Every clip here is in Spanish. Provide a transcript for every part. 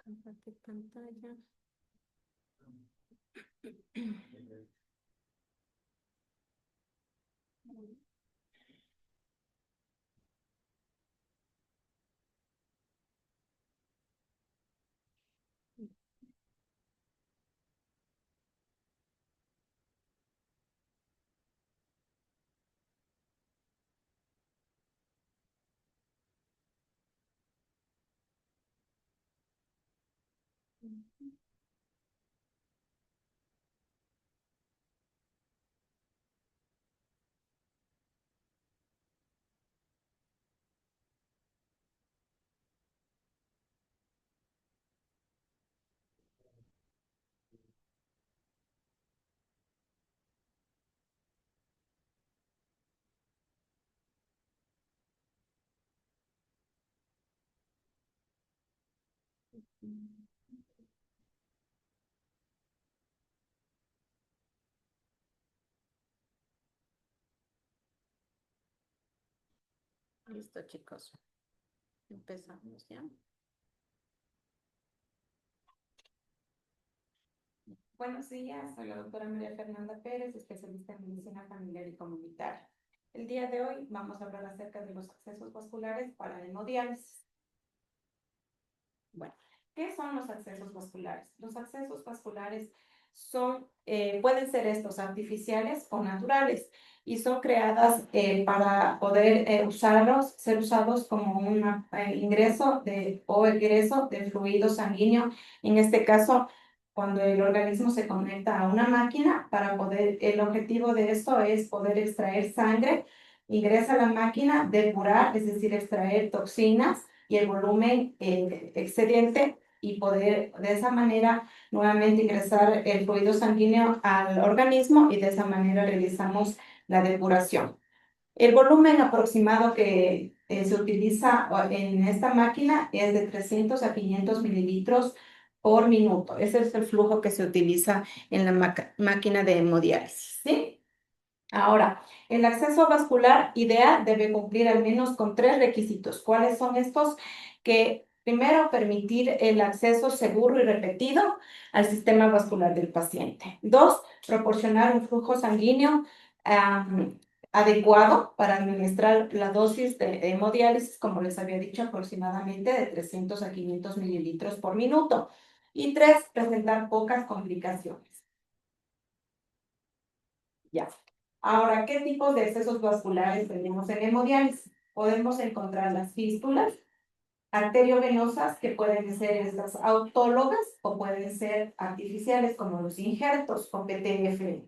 Compartir pantalla. Listo, chicos. Empezamos ya. Buenos días, soy la doctora María Fernanda Pérez, especialista en medicina familiar y comunitaria. El día de hoy vamos a hablar acerca de los accesos vasculares para hemodiálisis. Bueno, ¿qué son los accesos vasculares? Los accesos vasculares pueden ser estos artificiales o naturales y son creadas para poder ser usados como un ingreso o egreso de fluido sanguíneo. En este caso, cuando el organismo se conecta a una máquina el objetivo de esto es poder extraer sangre, ingresa a la máquina, depurar, es decir, extraer toxinas y el volumen excedente y poder de esa manera nuevamente ingresar el fluido sanguíneo al organismo y de esa manera realizamos la depuración. El volumen aproximado que se utiliza en esta máquina es de 300 a 500 mililitros por minuto. Ese es el flujo que se utiliza en la máquina de hemodiálisis, ¿sí? Ahora, el acceso vascular ideal debe cumplir al menos con 3 requisitos. ¿Cuáles son estos? Que primero, permitir el acceso seguro y repetido al sistema vascular del paciente. 2, proporcionar un flujo sanguíneo adecuado para administrar la dosis de hemodiálisis, como les había dicho, aproximadamente de 300 a 500 mililitros por minuto. Y 3, presentar pocas complicaciones. Ya. Ahora, ¿qué tipos de excesos vasculares tenemos en hemodiálisis? Podemos encontrar las fístulas arteriovenosas, que pueden ser estas autólogas o pueden ser artificiales, como los injertos o PTFE.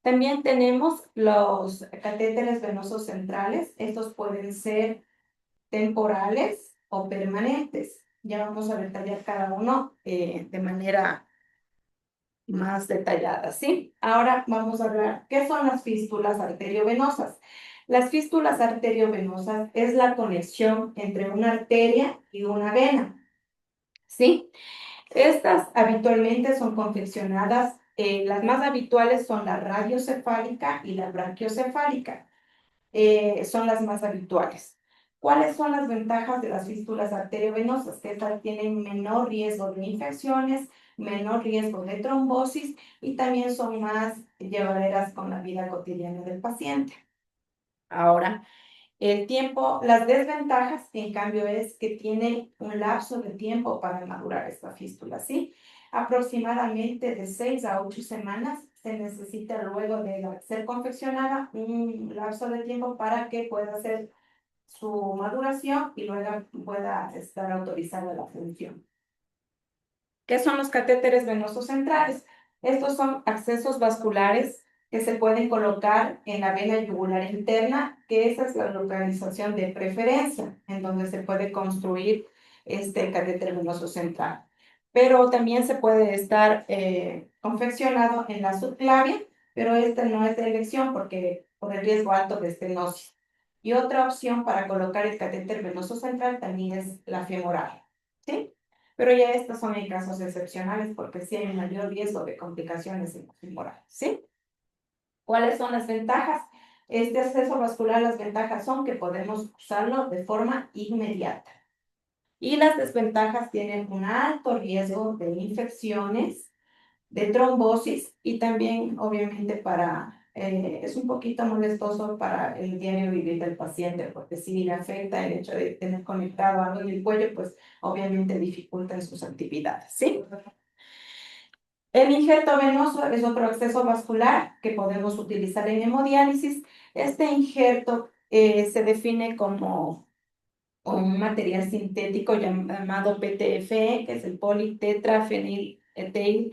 También tenemos los catéteres venosos centrales. Estos pueden ser temporales o permanentes. Ya vamos a detallar cada uno de manera más detalladas, ¿sí? Ahora vamos a hablar, ¿qué son las fístulas arteriovenosas? Las fístulas arteriovenosas es la conexión entre una arteria y una vena, ¿sí? Estas habitualmente son confeccionadas, las más habituales son la radiocefálica y la brachiocefálica, son las más habituales. ¿Cuáles son las ventajas de las fístulas arteriovenosas? Que estas tienen menor riesgo de infecciones, menor riesgo de trombosis y también son más llevaderas con la vida cotidiana del paciente. Ahora, las desventajas, en cambio, es que tiene un lapso de tiempo para madurar esta fístula, ¿sí? Aproximadamente de 6 a 8 semanas se necesita luego de ser confeccionada un lapso de tiempo para que pueda hacer su maduración y luego pueda estar autorizada la función. ¿Qué son los catéteres venosos centrales? Estos son accesos vasculares que se pueden colocar en la vena yugular interna, que esa es la localización de preferencia, en donde se puede construir este catéter venoso central. Pero también se puede estar confeccionado en la subclavia, pero esta no es de elección porque por el riesgo alto de estenosis. Y otra opción para colocar el catéter venoso central también es la femoral, ¿sí? Pero ya estos son en casos excepcionales porque sí hay un mayor riesgo de complicaciones hemorrágicas, ¿sí? ¿Cuáles son las ventajas? Este acceso vascular, las ventajas son que podemos usarlo de forma inmediata. Y las desventajas tienen un alto riesgo de infecciones, de trombosis y también, obviamente, es un poquito molestoso para el diario vivir del paciente, porque si le afecta el hecho de tener conectado algo en el cuello, pues obviamente dificulta en sus actividades, ¿sí? El injerto venoso es otro acceso vascular que podemos utilizar en hemodiálisis. Este injerto se define como un material sintético llamado PTFE, que es el politetrafeniletiol,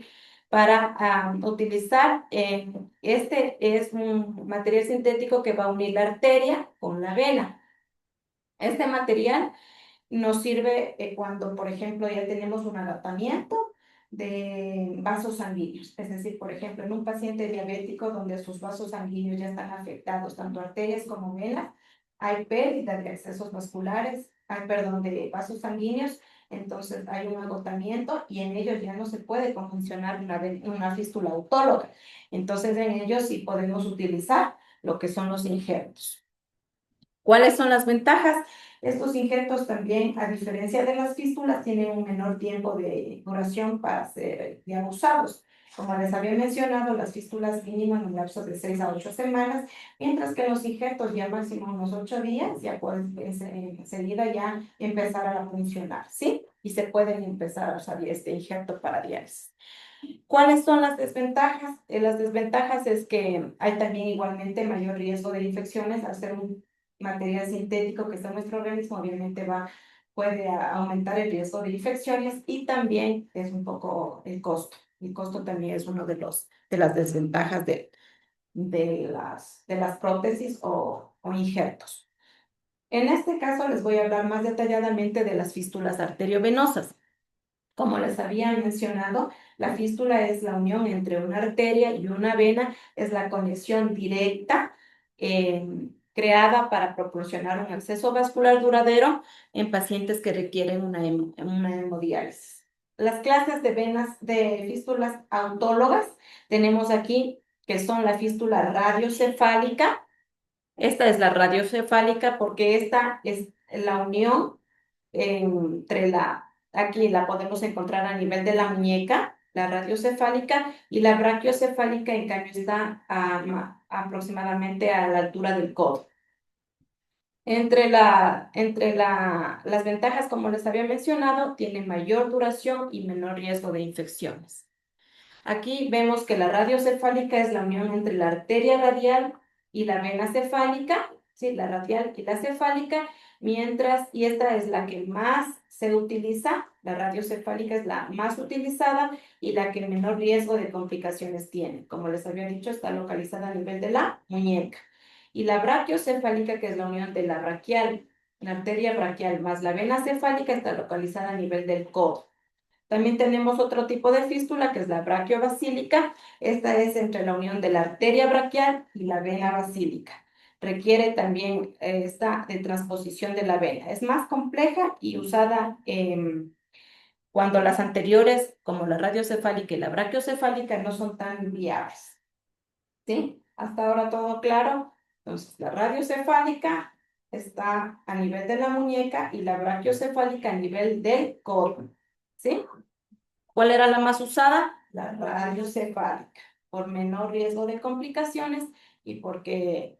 para utilizar. Este es un material sintético que va a unir la arteria con la vena. Este material nos sirve cuando, por ejemplo, ya tenemos un agotamiento de vasos sanguíneos. Es decir, por ejemplo, en un paciente diabético donde sus vasos sanguíneos ya están afectados, tanto arterias como venas, hay pérdida de accesos vasculares, perdón, de vasos sanguíneos, entonces hay un agotamiento y en ellos ya no se puede convencionar una fístula autóloga. Entonces, en ellos sí podemos utilizar lo que son los injertos. ¿Cuáles son las ventajas? Estos injertos también, a diferencia de las fístulas, tienen un menor tiempo de duración para ser ya usados. Como les había mencionado, las fístulas mínimo un lapso de 6 a 8 semanas, mientras que los injertos ya máximo unos 8 días, ya pueden enseguida ya empezar a funcionar, ¿sí? Y se pueden empezar a usar este injerto para diálisis. ¿Cuáles son las desventajas? Las desventajas es que hay también igualmente mayor riesgo de infecciones al ser un material sintético que está en nuestro organismo, obviamente puede aumentar el riesgo de infecciones y también es un poco el costo. El costo también es uno de las desventajas de las prótesis o injertos. En este caso les voy a hablar más detalladamente de las fístulas arteriovenosas. Como les había mencionado, la fístula es la unión entre una arteria y una vena, es la conexión directa creada para proporcionar un acceso vascular duradero en pacientes que requieren una hemodiálisis. Las clases de fístulas autólogas tenemos aquí que son la fístula radiocefálica. Esta es la radiocefálica porque esta es la unión aquí la podemos encontrar a nivel de la muñeca, la radiocefálica, y la brachiocefálica, en cambio, está aproximadamente a la altura del codo. Las ventajas, como les había mencionado, tiene mayor duración y menor riesgo de infecciones. Aquí vemos que la radiocefálica es la unión entre la arteria radial y la vena cefálica, ¿sí? La radial y la cefálica, y esta es la que más se utiliza, la radiocefálica es la más utilizada y la que menor riesgo de complicaciones tiene. Como les había dicho, está localizada a nivel de la muñeca. Y la brachiocefálica, que es la unión de la arteria braquial más la vena cefálica, está localizada a nivel del codo. También tenemos otro tipo de fístula que es la brachiobasílica. Esta es entre la unión de la arteria braquial y la vena basílica. Requiere también esta de transposición de la vena. Es más compleja y usada cuando las anteriores, como la radiocefálica y la brachiocefálica, no son tan viables. ¿Sí? Hasta ahora todo claro. Entonces, la radiocefálica está a nivel de la muñeca y la brachiocefálica a nivel del codo. ¿Sí? ¿Cuál era la más usada? La radiocefálica, por menor riesgo de complicaciones y porque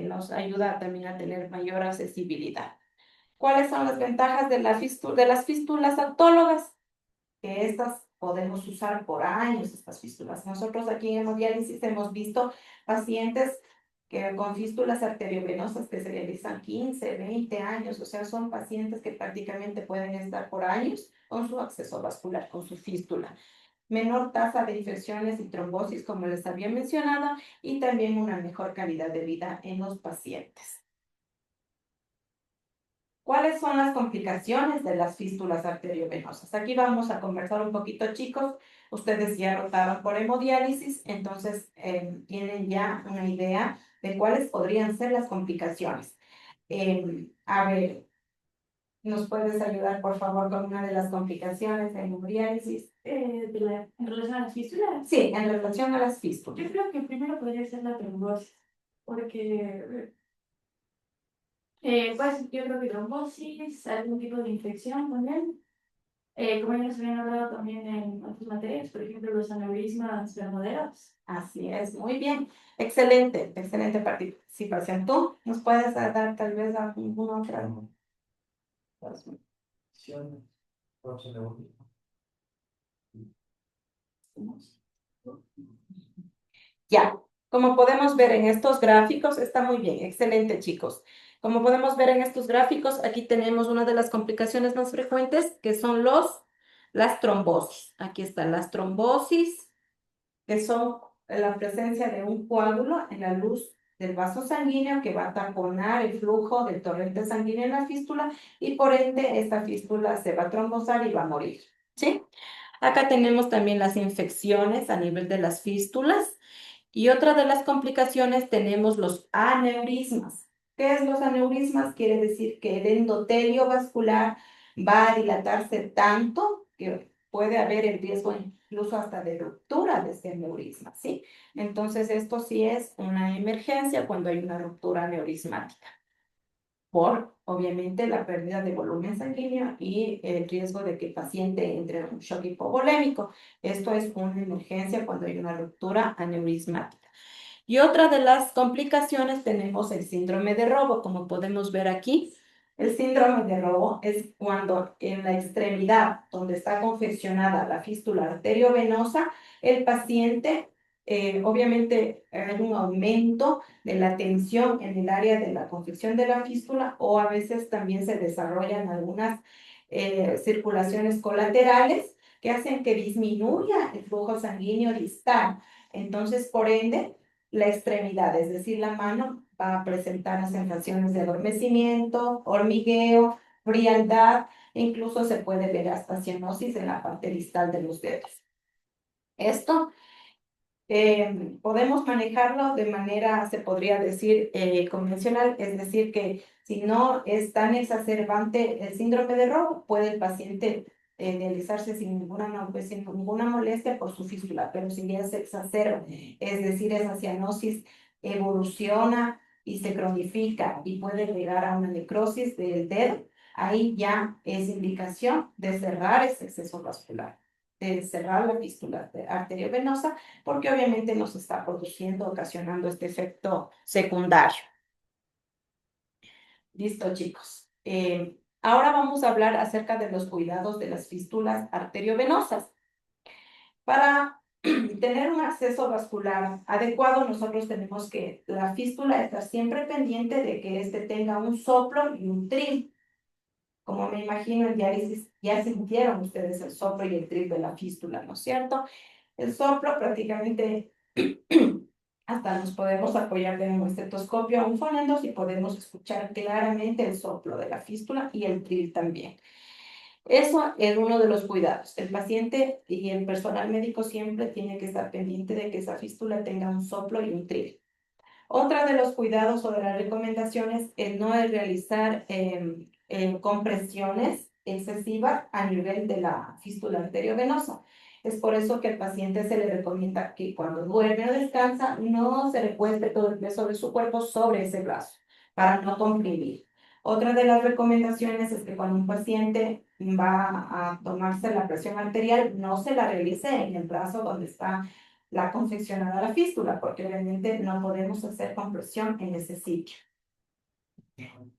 nos ayuda también a tener mayor accesibilidad. ¿Cuáles son las ventajas de las fístulas autólogas? Que estas podemos usar por años, estas fístulas. Nosotros aquí en hemodiálisis hemos visto pacientes con fístulas arteriovenosas que se realizan 15, 20 años, o sea, son pacientes que prácticamente pueden estar por años con su acceso vascular, con su fístula. Menor tasa de infecciones y trombosis, como les había mencionado, y también una mejor calidad de vida en los pacientes. ¿Cuáles son las complicaciones de las fístulas arteriovenosas? Aquí vamos a conversar un poquito, chicos. Ustedes ya rotaron por hemodiálisis, entonces tienen ya una idea de cuáles podrían ser las complicaciones. A ver, ¿nos puedes ayudar, por favor, con una de las complicaciones de hemodiálisis? En relación a las fístulas, Sí, en relación a las fístulas. yo creo que primero podría ser la trombosis, porque Pues yo creo que trombosis, algún tipo de infección también. Como ya nos habían hablado también en otras materias, por ejemplo, los aneurismas verdaderos. Así es, muy bien. Excelente, excelente participación. ¿Tú nos puedes dar tal vez alguna otra? Ya, como podemos ver en estos gráficos, está muy bien, excelente chicos. Como podemos ver en estos gráficos, aquí tenemos una de las complicaciones más frecuentes que son las trombosis. Aquí están las trombosis, que son la presencia de un coágulo en la luz del vaso sanguíneo que va a taponar el flujo del torrente sanguíneo en la fístula y por ende esta fístula se va a trombosar y va a morir, ¿sí? Acá tenemos también las infecciones a nivel de las fístulas. Y otra de las complicaciones tenemos los aneurismas. ¿Qué es los aneurismas? Quiere decir que el endotelio vascular va a dilatarse tanto que puede haber el riesgo incluso hasta de ruptura de este aneurisma, ¿sí? Entonces, esto sí es una emergencia cuando hay una ruptura aneurismática por, obviamente, la pérdida de volumen sanguíneo y el riesgo de que el paciente entre en un shock hipovolémico. Esto es una emergencia cuando hay una ruptura aneurismática. Y otra de las complicaciones tenemos el síndrome de Robo, como podemos ver aquí. El síndrome de Robo es cuando en la extremidad donde está confeccionada la fístula arteriovenosa, el paciente, obviamente, hay un aumento de la tensión en el área de la confección de la fístula o a veces también se desarrollan algunas circulaciones colaterales que hacen que disminuya el flujo sanguíneo distal. Entonces, por ende, la extremidad, es decir, la mano, va a presentar sensaciones de adormecimiento, hormigueo, frialdad, e incluso se puede ver hasta cianosis en la parte distal de los dedos. Esto podemos manejarlo de manera, se podría decir, convencional, es decir, que si no es tan exacerbante el síndrome de Robo, puede el paciente dializarse sin ninguna molestia por su fístula, pero si ya se exacerba, es decir, esa cianosis evoluciona y se cronifica y puede llegar a una necrosis del dedo, ahí ya es indicación de cerrar ese exceso vascular, de cerrar la fístula arteriovenosa porque obviamente nos está produciendo, ocasionando este efecto secundario. Listo, chicos. Ahora vamos a hablar acerca de los cuidados de las fístulas arteriovenosas. Para tener un acceso vascular adecuado, nosotros tenemos que la fístula estar siempre pendiente de que éste tenga un soplo y un tril. Como me imagino en diálisis, ya sintieron ustedes el soplo y el tril de la fístula, ¿no es cierto? El soplo prácticamente hasta nos podemos apoyar de un estetoscopio a un fonendo y podemos escuchar claramente el soplo de la fístula y el tril también. Eso es uno de los cuidados. El paciente y el personal médico siempre tiene que estar pendiente de que esa fístula tenga un soplo y un tril. Otra de los cuidados o de las recomendaciones es no realizar compresiones excesivas a nivel de la fístula arteriovenosa. Es por eso que al paciente se le recomienda que cuando duerme o descansa no se recueste todo el peso de su cuerpo sobre ese brazo para no comprimir. Otra de las recomendaciones es que cuando un paciente va a tomarse la presión arterial, no se la realice en el brazo donde está la confeccionada la fístula, porque obviamente no podemos hacer compresión en ese sitio.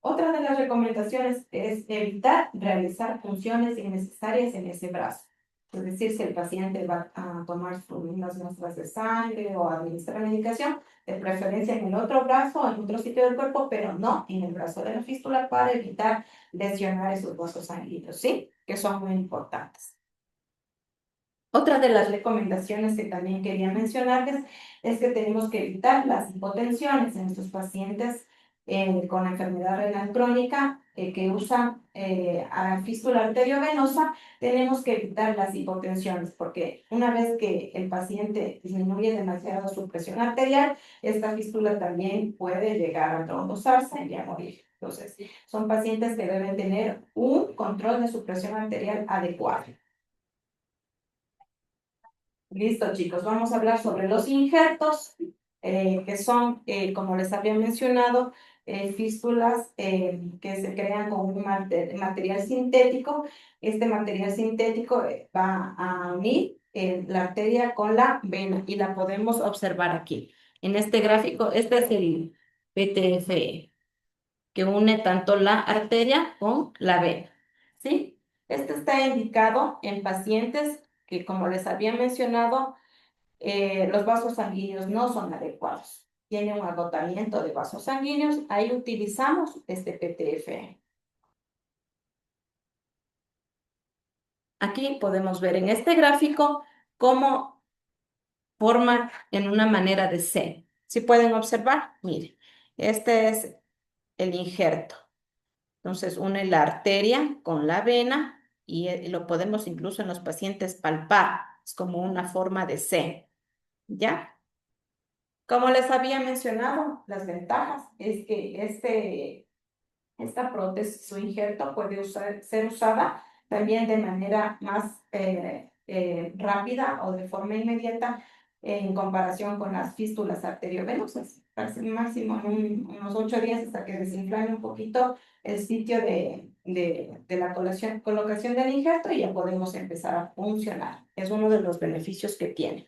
Otra de las recomendaciones es evitar realizar funciones innecesarias en ese brazo. Es decir, si el paciente va a tomar unas muestras de sangre o administrar medicación, de preferencia en el otro brazo o en otro sitio del cuerpo, pero no en el brazo de la fístula para evitar lesionar esos vasos sanguíneos, ¿sí? Que son muy importantes. Otra de las recomendaciones que también quería mencionarles es que tenemos que evitar las hipotensiones en estos pacientes con enfermedad renal crónica que usan fístula arteriovenosa. Tenemos que evitar las hipotensiones porque una vez que el paciente disminuye demasiado su presión arterial, esta fístula también puede llegar a trombosarse y a morir. Entonces, son pacientes que deben tener un control de su presión arterial adecuado. Listo, chicos, vamos a hablar sobre los injertos, que son, como les había mencionado, fístulas que se crean con un material sintético. Este material sintético va a unir la arteria con la vena y la podemos observar aquí. En este gráfico, este es el PTFE, que une tanto la arteria con la vena, ¿sí? Este está indicado en pacientes que, como les había mencionado, los vasos sanguíneos no son adecuados. Tiene un agotamiento de vasos sanguíneos, ahí utilizamos este PTFE. Aquí podemos ver en este gráfico cómo forma en una manera de C. Si pueden observar, miren, este es el injerto. Entonces une la arteria con la vena y lo podemos incluso en los pacientes palpar. Es como una forma de C, ¿ya? Como les había mencionado, las ventajas es que esta prótesis o injerto puede ser usada también de manera más rápida o de forma inmediata en comparación con las fístulas arteriovenosas. Casi máximo en unos 8 días hasta que desinflame un poquito el sitio de la colocación del injerto y ya podemos empezar a funcionar. Es uno de los beneficios que tiene.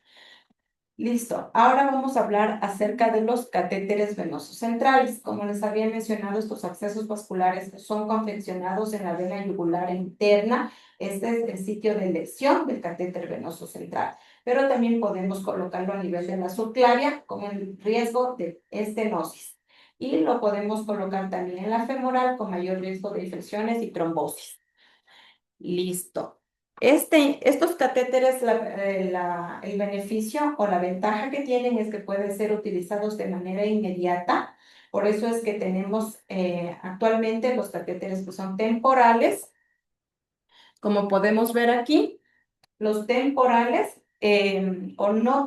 Listo, ahora vamos a hablar acerca de los catéteres venosos centrales. Como les había mencionado, estos accesos vasculares son confeccionados en la vena yugular interna. Este es el sitio de elección del catéter venoso central, pero también podemos colocarlo a nivel de la subclavia con el riesgo de estenosis. Y lo podemos colocar también en la femoral con mayor riesgo de infecciones y trombosis. Listo. Estos catéteres, el beneficio o la ventaja que tienen es que pueden ser utilizados de manera inmediata. Por eso es que tenemos actualmente los catéteres que son temporales. Como podemos ver aquí, los temporales o no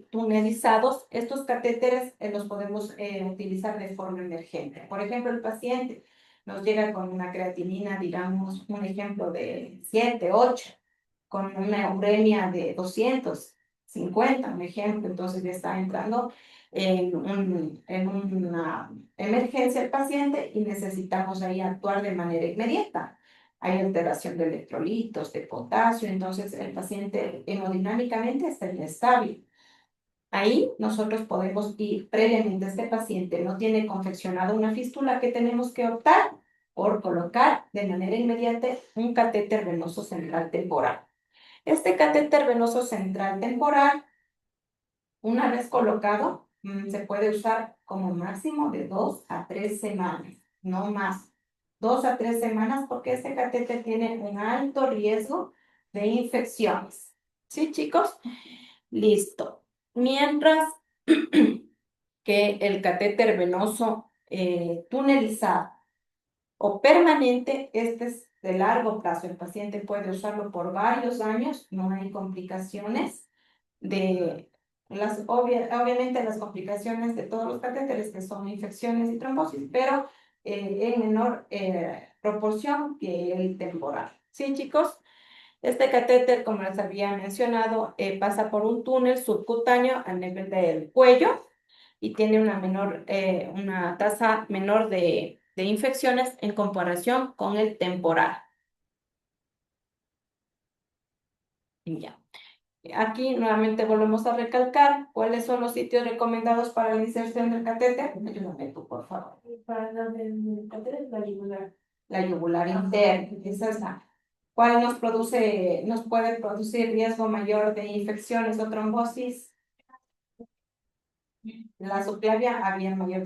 tunelizados, estos catéteres los podemos utilizar de forma emergente. Por ejemplo, el paciente nos llega con una creatinina, digamos, un ejemplo de 7, 8, con una uremia de 250, un ejemplo, entonces ya está entrando en una emergencia el paciente y necesitamos ahí actuar de manera inmediata. Hay alteración de electrolitos, de potasio, entonces el paciente hemodinámicamente está inestable. Ahí nosotros podemos ir previamente, este paciente no tiene confeccionada una fístula, que tenemos que optar por colocar de manera inmediata un catéter venoso central temporal. Este catéter venoso central temporal, una vez colocado, se puede usar como máximo de 2 a 3 semanas, no más. 2 a 3 semanas porque este catéter tiene un alto riesgo de infecciones. ¿Sí, chicos? Listo. Mientras que el catéter venoso tunelizado o permanente, este es de largo plazo. El paciente puede usarlo por varios años, no hay complicaciones obviamente las complicaciones de todos los catéteres, que son infecciones y trombosis, pero en menor proporción que el temporal. ¿Sí, chicos? Este catéter, como les había mencionado, pasa por un túnel subcutáneo a nivel del cuello y tiene una tasa menor de infecciones en comparación con el temporal. Y ya. Aquí nuevamente volvemos a recalcar cuáles son los sitios recomendados para la inserción del catéter. Ayúdame tú, por favor. Para la del catéter, la yugular. La yugular interna, esa es la cual nos puede producir riesgo mayor de infecciones o trombosis. La subclavia había mayor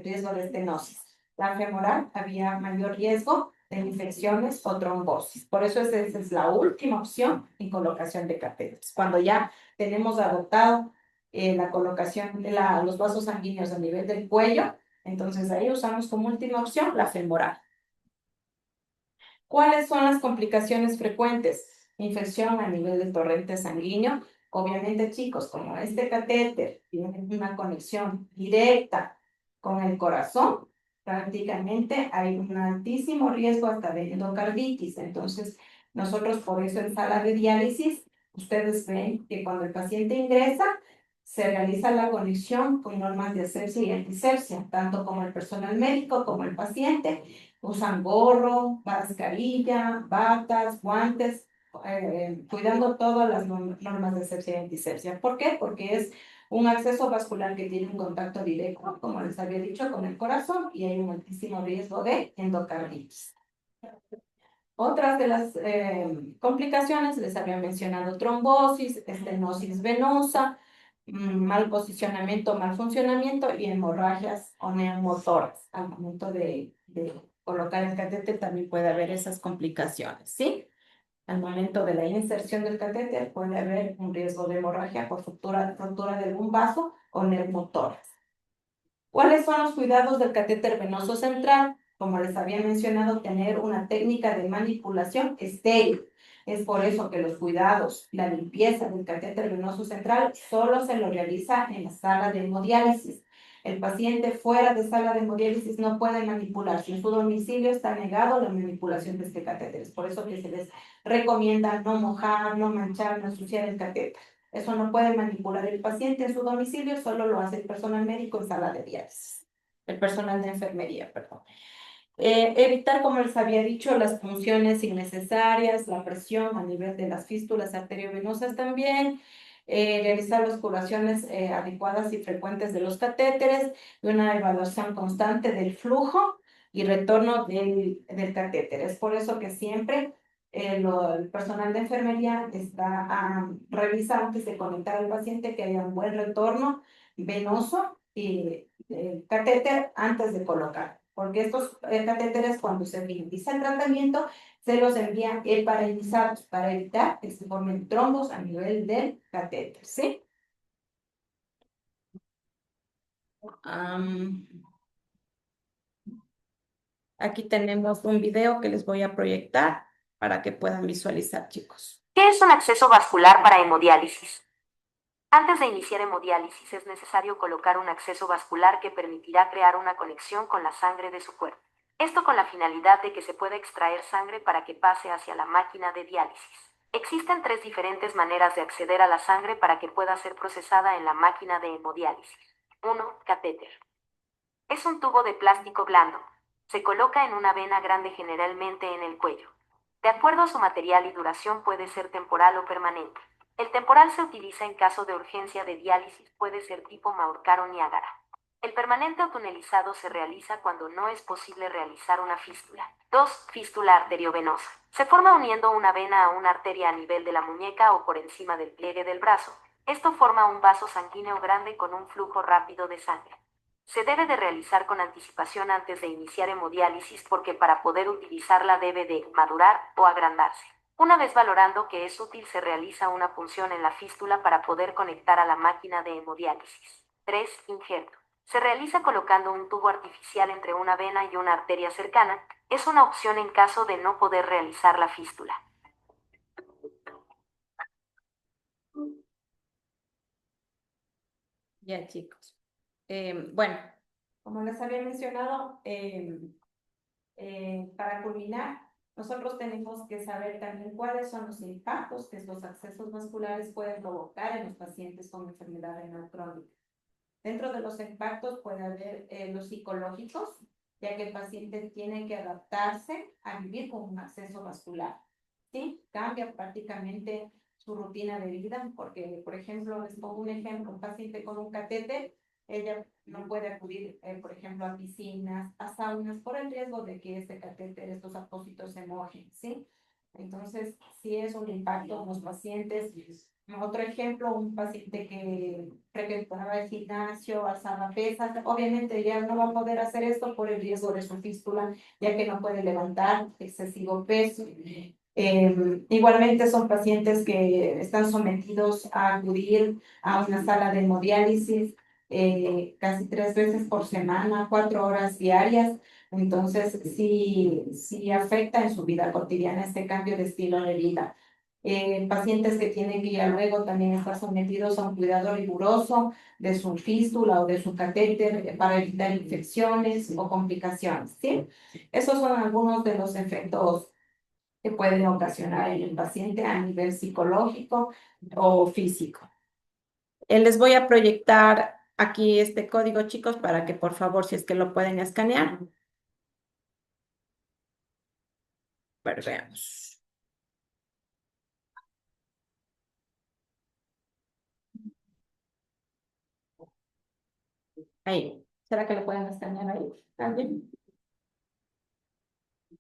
riesgo de estenosis. La femoral había mayor riesgo de infecciones o trombosis. Por eso esa es la última opción en colocación de catéteres. Cuando ya tenemos adoptado la colocación de los vasos sanguíneos a nivel del cuello, entonces ahí usamos como última opción la femoral. ¿Cuáles son las complicaciones frecuentes? Infección a nivel del torrente sanguíneo. Obviamente, chicos, como este catéter tiene una conexión directa con el corazón, prácticamente hay un altísimo riesgo hasta de endocarditis. Entonces, nosotros por eso en sala de diálisis, ustedes ven que cuando el paciente ingresa, Se realiza la conexión con normas de asepsia y antisepsia, tanto como el personal médico como el paciente. Usan gorro, mascarilla, batas, guantes, cuidando todas las normas de asepsia y antisepsia. ¿Por qué? Porque es un acceso vascular que tiene un contacto directo, como les había dicho, con el corazón y hay un altísimo riesgo de endocarditis. Otras de las complicaciones, les había mencionado trombosis, estenosis venosa, mal posicionamiento, mal funcionamiento y hemorragias o neumotórax. Al momento de colocar el catéter también puede haber esas complicaciones, ¿sí? Al momento de la inserción del catéter puede haber un riesgo de hemorragia por ruptura de algún vaso o neumotórax. ¿Cuáles son los cuidados del catéter venoso central? Como les había mencionado, tener una técnica de manipulación estéril. Es por eso que los cuidados, la limpieza del catéter venoso central solo se lo realiza en la sala de hemodiálisis. El paciente fuera de sala de hemodiálisis no puede manipular. Si en su domicilio está negado la manipulación de este catéter. Es por eso que se les recomienda no mojar, no manchar, no ensuciar el catéter. Eso no puede manipular el paciente en su domicilio, solo lo hace el personal médico en sala de diálisis. El personal de enfermería, perdón. Evitar, como les había dicho, las punciones innecesarias, la presión a nivel de las fístulas arteriovenosas también. Realizar las curaciones adecuadas y frecuentes de los catéteres y una evaluación constante del flujo y retorno del catéter. Es por eso que siempre el personal de enfermería está revisa antes de conectar al paciente que haya un buen retorno venoso y catéter antes de colocar. Porque estos catéteres, cuando se finaliza el tratamiento, se los envían heparinizados para evitar que se formen trombos a nivel del catéter, ¿sí? Aquí tenemos un video que les voy a proyectar para que puedan visualizar, chicos. ¿Qué es un acceso vascular para hemodiálisis? Antes de iniciar hemodiálisis es necesario colocar un acceso vascular que permitirá crear una conexión con la sangre de su cuerpo. Esto con la finalidad de que se pueda extraer sangre para que pase hacia la máquina de diálisis. Existen 3 diferentes maneras de acceder a la sangre para que pueda ser procesada en la máquina de hemodiálisis. 1. Catéter. Es un tubo de plástico blando. Se coloca en una vena grande, generalmente en el cuello. De acuerdo a su material y duración puede ser temporal o permanente. El temporal se utiliza en caso de urgencia de diálisis, puede ser tipo Maurcar o Niágara. El permanente o tunelizado se realiza cuando no es posible realizar una fístula. 2. Fístula arteriovenosa. Se forma uniendo una vena a una arteria a nivel de la muñeca o por encima del pliegue del brazo. Esto forma un vaso sanguíneo grande con un flujo rápido de sangre. Se debe de realizar con anticipación antes de iniciar hemodiálisis porque para poder utilizarla debe de madurar o agrandarse. Una vez valorando que es útil, se realiza una punción en la fístula para poder conectar a la máquina de hemodiálisis. 3. Injerto. Se realiza colocando un tubo artificial entre una vena y una arteria cercana. Es una opción en caso de no poder realizar la fístula. Ya, chicos. Bueno, como les había mencionado, para culminar, nosotros tenemos que saber también cuáles son los impactos que estos accesos vasculares pueden provocar en los pacientes con enfermedad renal crónica. Dentro de los impactos puede haber los psicológicos, ya que el paciente tiene que adaptarse a vivir con un acceso vascular. ¿Sí? Cambia prácticamente su rutina de vida, porque, por ejemplo, les pongo un ejemplo, un paciente con un catéter, ella no puede acudir, por ejemplo, a piscinas, a saunas, por el riesgo de que este catéter, estos apósitos se mojen, ¿sí? Entonces, sí es un impacto en los pacientes. Otro ejemplo, un paciente que frecuentaba el gimnasio, alzaba pesas, obviamente ya no va a poder hacer esto por el riesgo de su fístula, ya que no puede levantar excesivo peso. Igualmente son pacientes que están sometidos a acudir a una sala de hemodiálisis casi 3 veces por semana, 4 horas diarias. Entonces, sí afecta en su vida cotidiana este cambio de estilo de vida. Pacientes que tienen que ya luego también estar sometidos a un cuidado riguroso de su fístula o de su catéter para evitar infecciones o complicaciones, ¿sí? Esos son algunos de los efectos que pueden ocasionar en el paciente a nivel psicológico o físico. Les voy a proyectar aquí este código, chicos, para que por favor, si es que lo pueden escanear. Pero veamos. Ahí. ¿Será que lo pueden escanear ahí? ¿Alguien?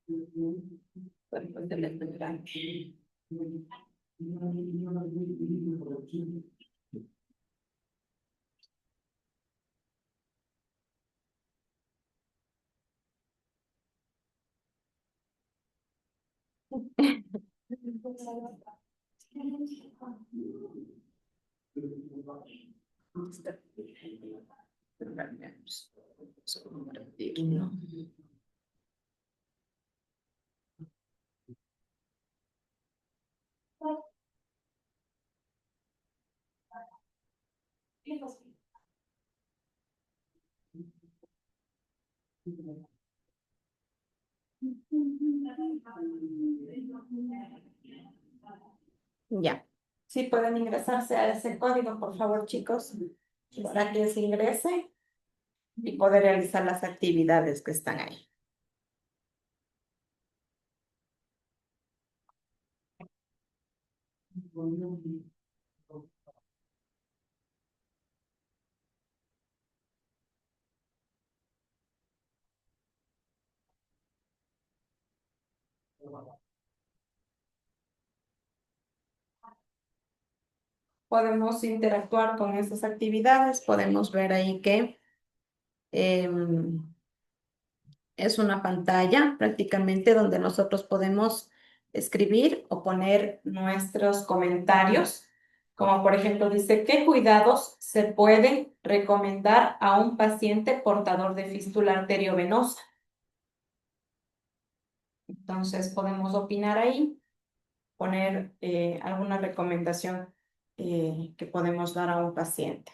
Bueno, pues, se les tendrá. Compartirlo. Ya. Sí, pueden ingresarse a ese código, por favor, chicos, para que se ingrese y poder realizar las actividades que están ahí. Podemos interactuar con esas actividades, podemos ver ahí que es una pantalla prácticamente donde nosotros podemos escribir o poner nuestros comentarios, como por ejemplo dice, ¿qué cuidados se pueden recomendar a un paciente portador de fístula arteriovenosa? Entonces podemos opinar ahí, poner alguna recomendación que podemos dar a un paciente.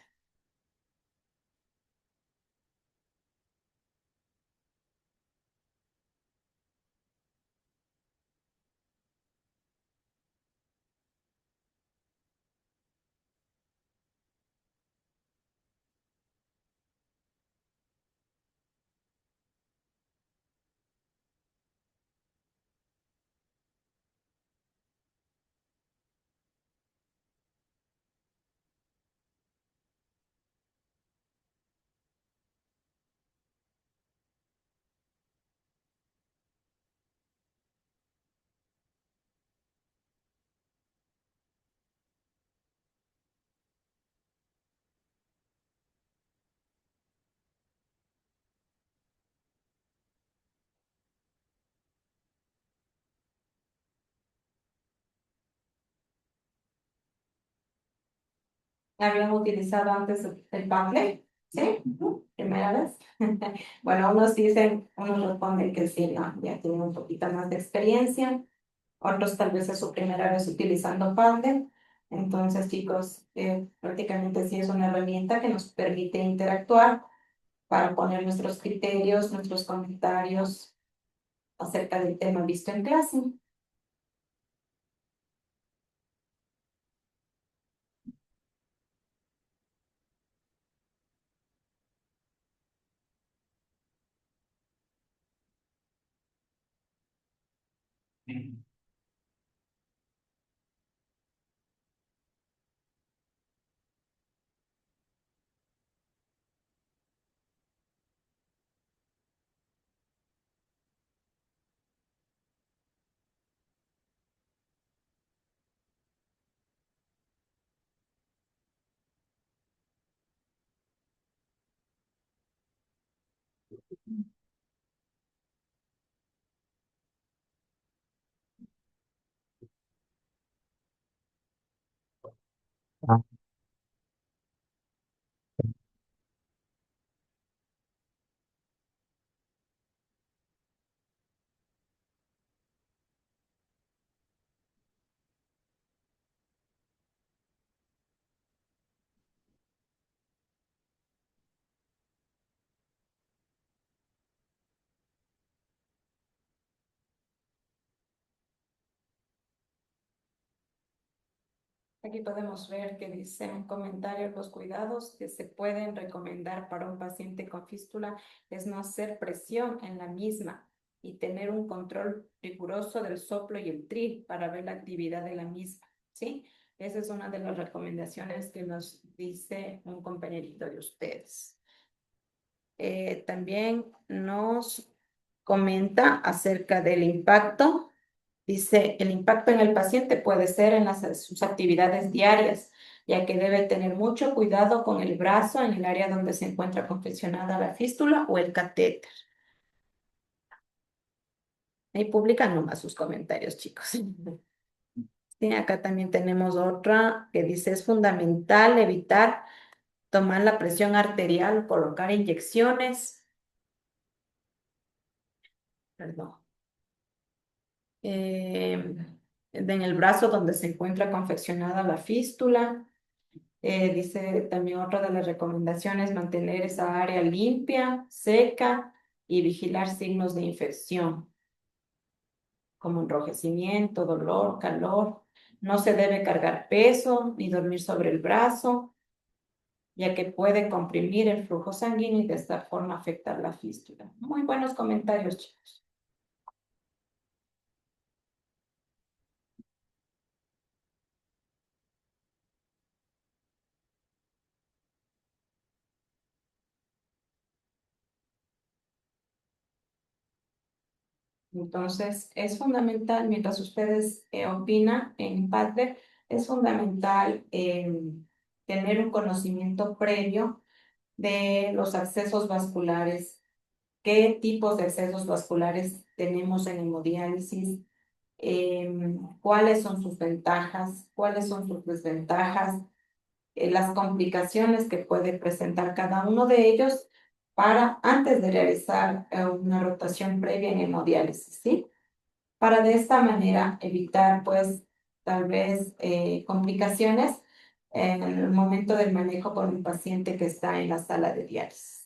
¿Habían utilizado antes el Padlet? ¿Sí? ¿Primera vez? Bueno, unos dicen, unos responden que sí, no, ya tienen un poquito más de experiencia. Otros tal vez es su primera vez utilizando Padlet. Entonces, chicos, prácticamente sí es una herramienta que nos permite interactuar para poner nuestros criterios, nuestros comentarios acerca del tema visto en clase. Aquí podemos ver que dice en comentarios los cuidados que se pueden recomendar para un paciente con fístula es no hacer presión en la misma y tener un control riguroso del soplo y el tril para ver la actividad de la misma, ¿sí? Esa es una de las recomendaciones que nos dice un compañerito de ustedes. También nos comenta acerca del impacto. Dice, el impacto en el paciente puede ser en sus actividades diarias, ya que debe tener mucho cuidado con el brazo en el área donde se encuentra confeccionada la fístula o el catéter. Ahí publican nomás sus comentarios, chicos. Sí, acá también tenemos otra que dice, es fundamental evitar tomar la presión arterial, colocar inyecciones. Perdón. En el brazo donde se encuentra confeccionada la fístula. Dice también otra de las recomendaciones, mantener esa área limpia, seca y vigilar signos de infección, como enrojecimiento, dolor, calor. No se debe cargar peso ni dormir sobre el brazo, ya que puede comprimir el flujo sanguíneo y de esta forma afectar la fístula. Muy buenos comentarios, chicos. Entonces, es fundamental, mientras ustedes opinan en Padlet, es fundamental tener un conocimiento previo de los accesos vasculares, qué tipos de accesos vasculares tenemos en hemodiálisis, cuáles son sus ventajas, cuáles son sus desventajas, las complicaciones que puede presentar cada uno de ellos para antes de realizar una rotación previa en hemodiálisis, ¿sí? Para de esta manera evitar, pues, tal vez complicaciones en el momento del manejo con un paciente que está en la sala de diálisis.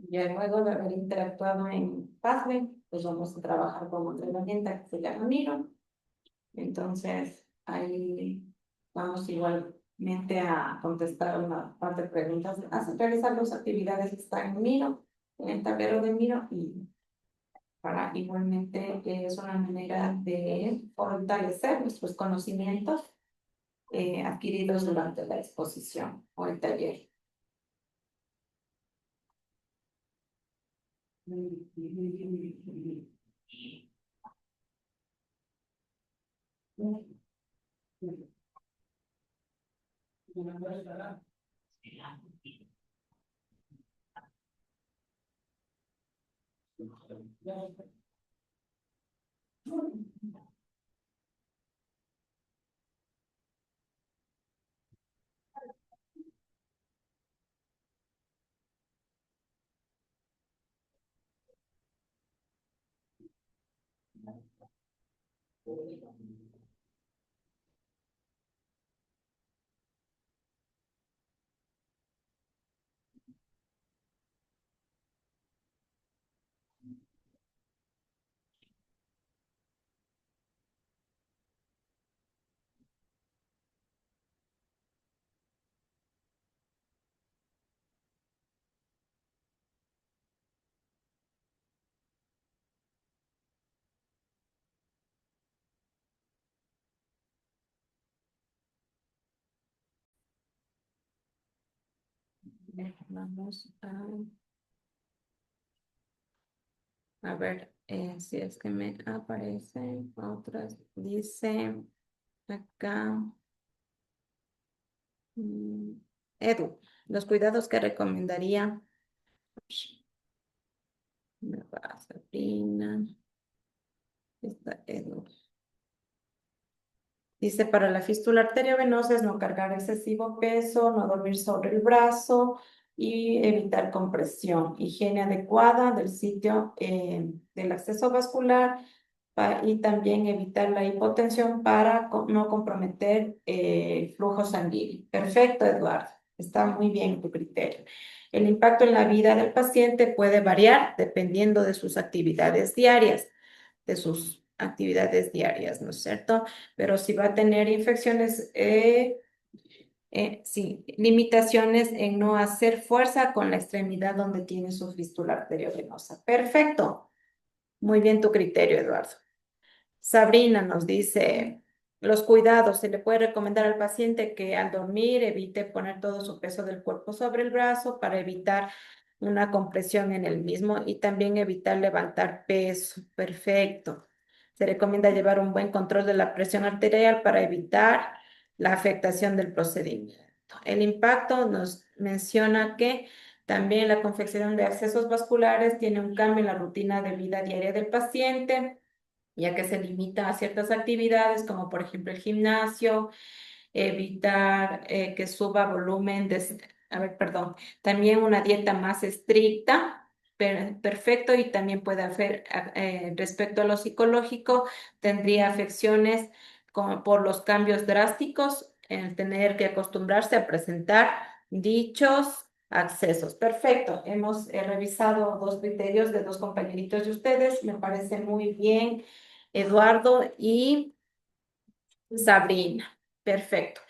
Ya luego de haber interactuado en Padlet, pues vamos a trabajar con otra herramienta que se llama Miro. Entonces, ahí vamos igualmente a contestar una parte de preguntas, a realizar las actividades que están en Miro, en el tablero de Miro, y para igualmente es una manera de fortalecer nuestros conocimientos adquiridos durante la exposición o el taller. Vamos a ver si es que me aparecen otras. Dice acá, mm, Edu, los cuidados que recomendaría. Me va, Sabrina. Está Edu. Dice, para la fístula arteriovenosa es no cargar excesivo peso, no dormir sobre el brazo y evitar compresión. Higiene adecuada del sitio del acceso vascular y también evitar la hipotensión para no comprometer el flujo sanguíneo. Perfecto, Eduardo. Está muy bien tu criterio. El impacto en la vida del paciente puede variar dependiendo de sus actividades diarias, ¿no es cierto? Pero si va a tener infecciones, sí, limitaciones en no hacer fuerza con la extremidad donde tiene su fístula arteriovenosa. Perfecto. Muy bien tu criterio, Eduardo. Sabrina nos dice, los cuidados, se le puede recomendar al paciente que al dormir evite poner todo su peso del cuerpo sobre el brazo para evitar una compresión en el mismo y también evitar levantar peso. Perfecto. Se recomienda llevar un buen control de la presión arterial para evitar la afectación del procedimiento. El impacto nos menciona que también la confección de accesos vasculares tiene un cambio en la rutina de vida diaria del paciente, ya que se limita a ciertas actividades como por ejemplo el gimnasio, evitar que suba volumen, a ver, perdón, también una dieta más estricta, perfecto, y también puede haber, respecto a lo psicológico, tendría afecciones como por los cambios drásticos, en tener que acostumbrarse a presentar dichos accesos. Perfecto, hemos revisado dos criterios de dos compañeritos de ustedes, me parece muy bien, Eduardo y Sabrina. Perfecto.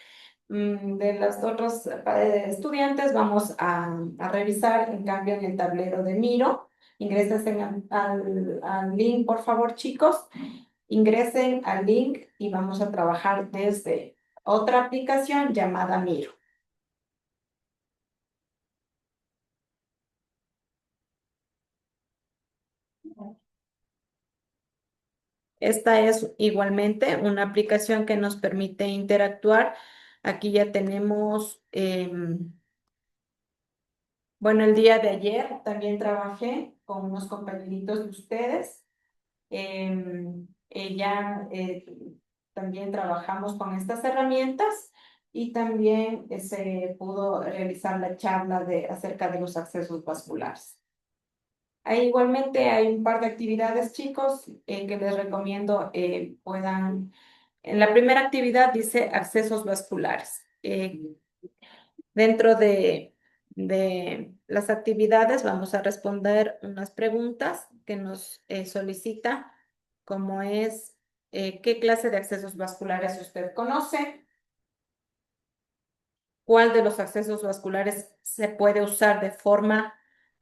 De las otras estudiantes vamos a revisar, en cambio, en el tablero de Miro. Ingresen al link, por favor, chicos. Ingresen al link y vamos a trabajar desde otra aplicación llamada Miro. Esta es igualmente una aplicación que nos permite interactuar. Aquí ya tenemos, bueno, el día de ayer también trabajé con unos compañeritos de ustedes. Ya también trabajamos con estas herramientas y también se pudo realizar la charla acerca de los accesos vasculares. Ahí igualmente hay un par de actividades, chicos, que les recomiendo puedan. En la primera actividad dice accesos vasculares. Dentro de las actividades vamos a responder unas preguntas que nos solicita, como es, ¿qué clase de accesos vasculares usted conoce? ¿Cuál de los accesos vasculares se puede usar de forma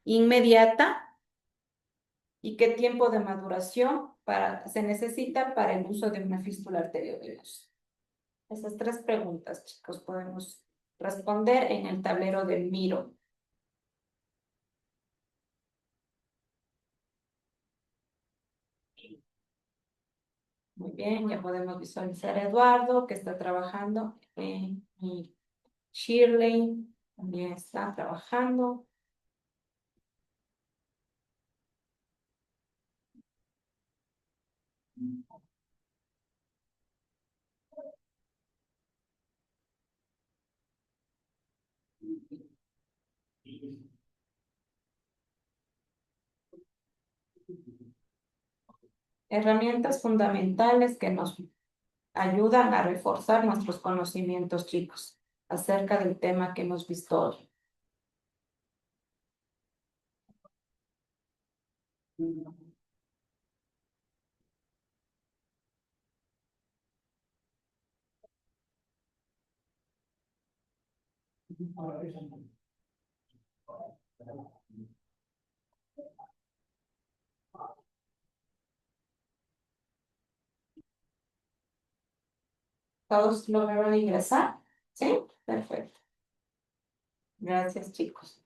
inmediata? ¿Y qué tiempo de maduración se necesita para el uso de una fístula arteriovenosa? Esas tres preguntas, chicos, podemos responder en el tablero del Miro. Muy bien, ya podemos visualizar a Eduardo que está trabajando en Miro. Shirley también está trabajando. Herramientas fundamentales que nos ayudan a reforzar nuestros conocimientos, chicos, acerca del tema que hemos visto hoy. ¿Todos lograron ingresar? ¿Sí? Perfecto. Gracias, chicos.